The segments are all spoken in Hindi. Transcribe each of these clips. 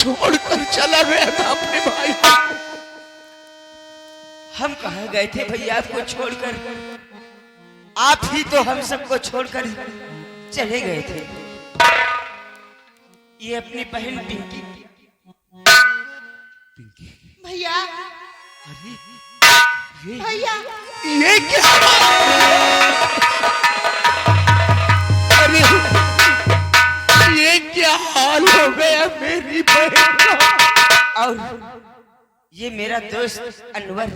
छोड़कर चला गया था अपने भाई को। हम कहाँ गए थे भैया आपको छोड़कर? आप ही तो हम सबको छोड़कर चले गए थे। ये अपनी बहन पिंकी। भैया अरे भैया ये क्या? अरे ये क्या हाल हो गया मेरी बहन का? और ये मेरा दोस्त अनवर।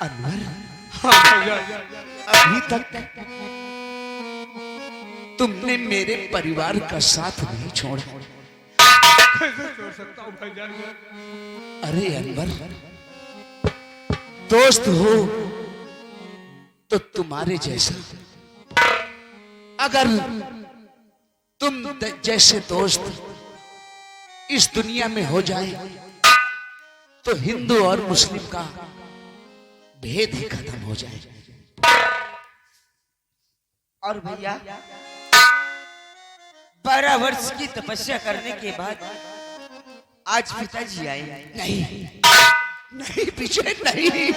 अनवर, हाँ, अभी तक तुमने मेरे परिवार का साथ नहीं छोड़ा। छोड़ सकता हूँ भाईजान। अरे अनवर, दोस्त हो तो तुम्हारे जैसा, अगर तुम जैसे दोस्त इस दुनिया में हो जाए तो हिंदू और मुस्लिम का भेद ही खत्म हो जाए। और भैया 12 वर्ष की तपस्या करने के बाद आज पिताजी आए। नहीं नहीं विजय, नहीं,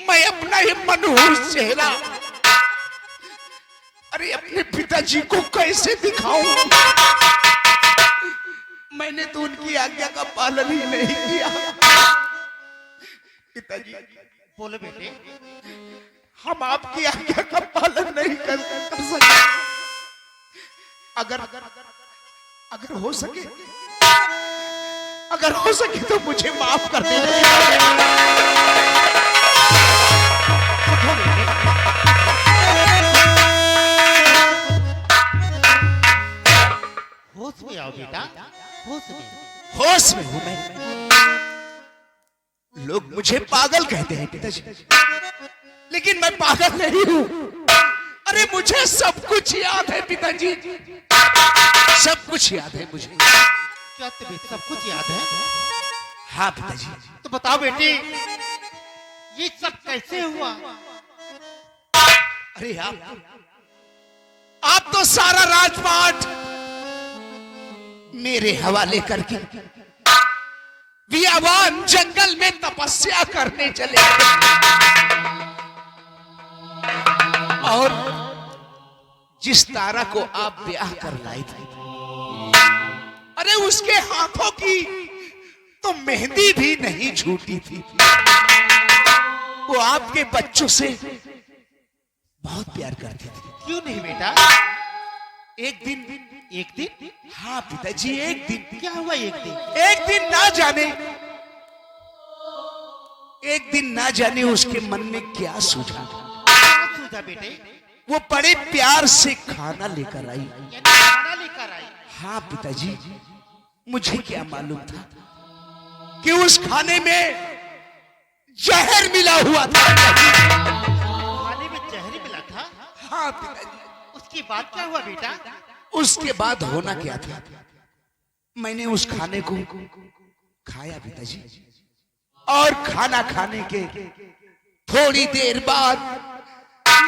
मैं अपना ये मनहूस चेहरा अरे अपने पिताजी को कैसे दिखाऊं? मैंने तो उनकी आज्ञा का पालन ही नहीं किया। पिताजी बोलो बेटे। हम आपकी आज्ञा का पालन नहीं कर सके। अगर हो सके, अगर हो सके तो मुझे माफ कर देना। होश में आओ बेटा, होश में। होश में हूं मैं। लोग मुझे पागल कहते हैं पिताजी, लेकिन मैं पागल नहीं हूं। अरे मुझे सब कुछ याद है पिताजी, सब कुछ याद है मुझे। क्या तुम्हें सब कुछ याद है? हाँ पिताजी। तो बताओ बेटी, ये सब कैसे हुआ? अरे आप तो सारा राजपाट मेरे हवाले करके बियाबान जंगल में तपस्या करने चले और जिस तारा को आप ब्याह कर लाई थी, अरे उसके हाथों की तो मेहंदी भी नहीं छूटी थी। वो आपके बच्चों से बहुत प्यार करती थी। क्यों नहीं बेटा? एक दिन, एक दिन? हाँ पिताजी, एक दिन। क्या हुआ एक दिन? एक दिन ना जाने, एक दिन ना जाने उसके मन में क्या सूझा। क्या सूझा बेटे? वो बड़े प्यार से खाना लेकर आई। यानी खाना लेकर आई? हाँ पिताजी, मुझे क्या मालूम था कि उस खाने में जहर मिला हुआ था। खाने में जहर मिला था? हाँ पिताजी। उसके बाद क्या हुआ बेटा? उसके बाद होना क्या था, मैंने उस खाने को खाया पिताजी, और खाना खाने के थोड़ी देर बाद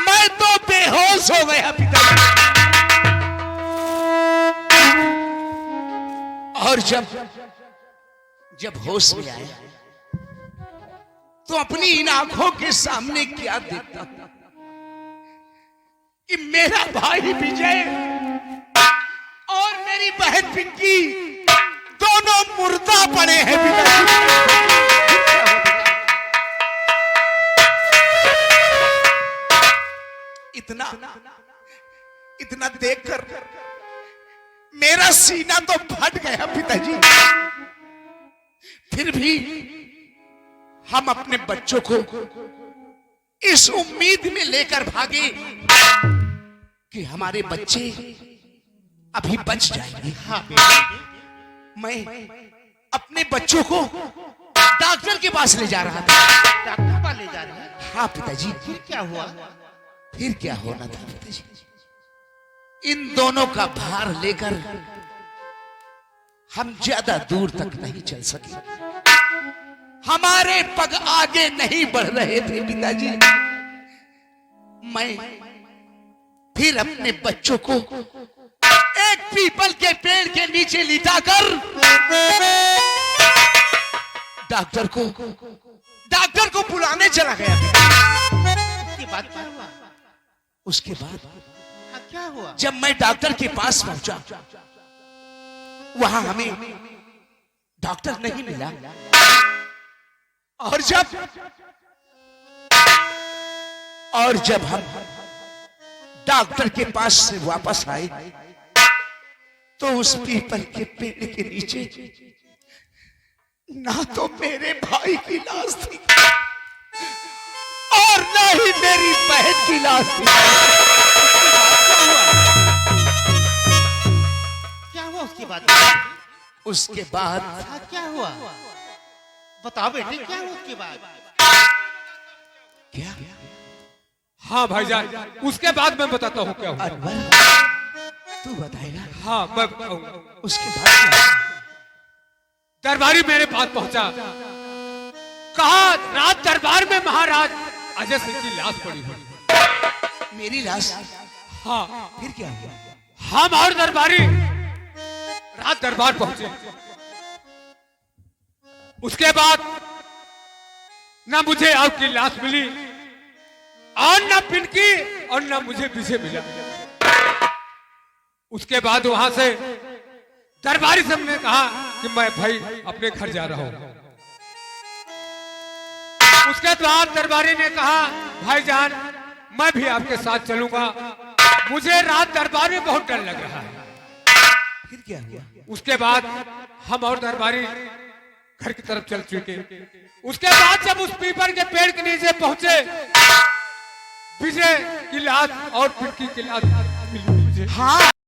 मैं तो बेहोश हो गया पिताजी। और जब होश में आया तो अपनी इन आंखों के सामने क्या देखता हूं कि मेरा भाई विजय और मेरी बहन पिंकी दोनों मुर्दा पड़े हैं पिताजी। इतना देखकर मेरा सीना तो फट गया पिताजी। फिर भी हम अपने बच्चों को इस उम्मीद में लेकर भागे कि हमारे बच्चे अभी बच जाएंगे। हाँ बेटा। मैं अपने बच्चों को डॉक्टर के पास ले जा रहा था। डॉक्टर पास ले जा रहे हैं? हाँ पिताजी। फिर क्या हुआ? फिर क्या होना था पिताजी, इन दोनों का भार लेकर हम ज्यादा दूर तक नहीं चल सके। हमारे पग आगे नहीं बढ़ रहे थे पिताजी। मैं फिर अपने बच्चों को एक पीपल के पेड़ के नीचे लिटा कर डॉक्टर को बुलाने चला गया। उसके बाद क्या हुआ? उसके बाद हाँ, क्या हुआ? जब मैं डॉक्टर के पास पहुंचा, वहां हमें डॉक्टर नहीं मिला। और जब हम डॉक्टर के पास से वापस आए तो उस पीपल के पेड़ के नीचे ना तो मेरे भाई की लाश थी और ना ही मेरी बहन की लाश थी। क्या हुआ उसके बाद? उसके बाद हाँ, क्या हुआ? बताओ बेटे, क्या हुआ उसके बाद? क्या? हाँ भाईजान, उसके बाद मैं बताता हूँ क्या हुआ। अनवर, तू बताएगा? हाँ मैं बताऊंगा। उसके बाद क्या? दरबारी मेरे पास पहुंचा, कहा रात दरबार में महाराज अजय सिंह की लाश पड़ी हुई। मेरी लाश? हाँ, फिर क्या हुआ? हम और दरबारी रात दरबार पहुंचे। उसके बाद ना मुझे आपकी लाश मिली और ना पिनकी और ना मुझे विजय मिला। उसके बाद वहां से दरबारी साहब ने कहा कि मैं भाई अपने घर जा रहा हूं। उसके बाद दरबारी ने कहा भाईजान मैं भी आपके साथ चलूंगा, मुझे रात दरबार में बहुत डर लग रहा है। फिर क्या हुआ? उसके बाद हम और दरबारी घर की तरफ चल चुके। उसके बाद जब उस पीपल के पेड़ के नीचे पहुंचे, विजय की लाश और पिंकी की लाश मिली मुझे। हाँ।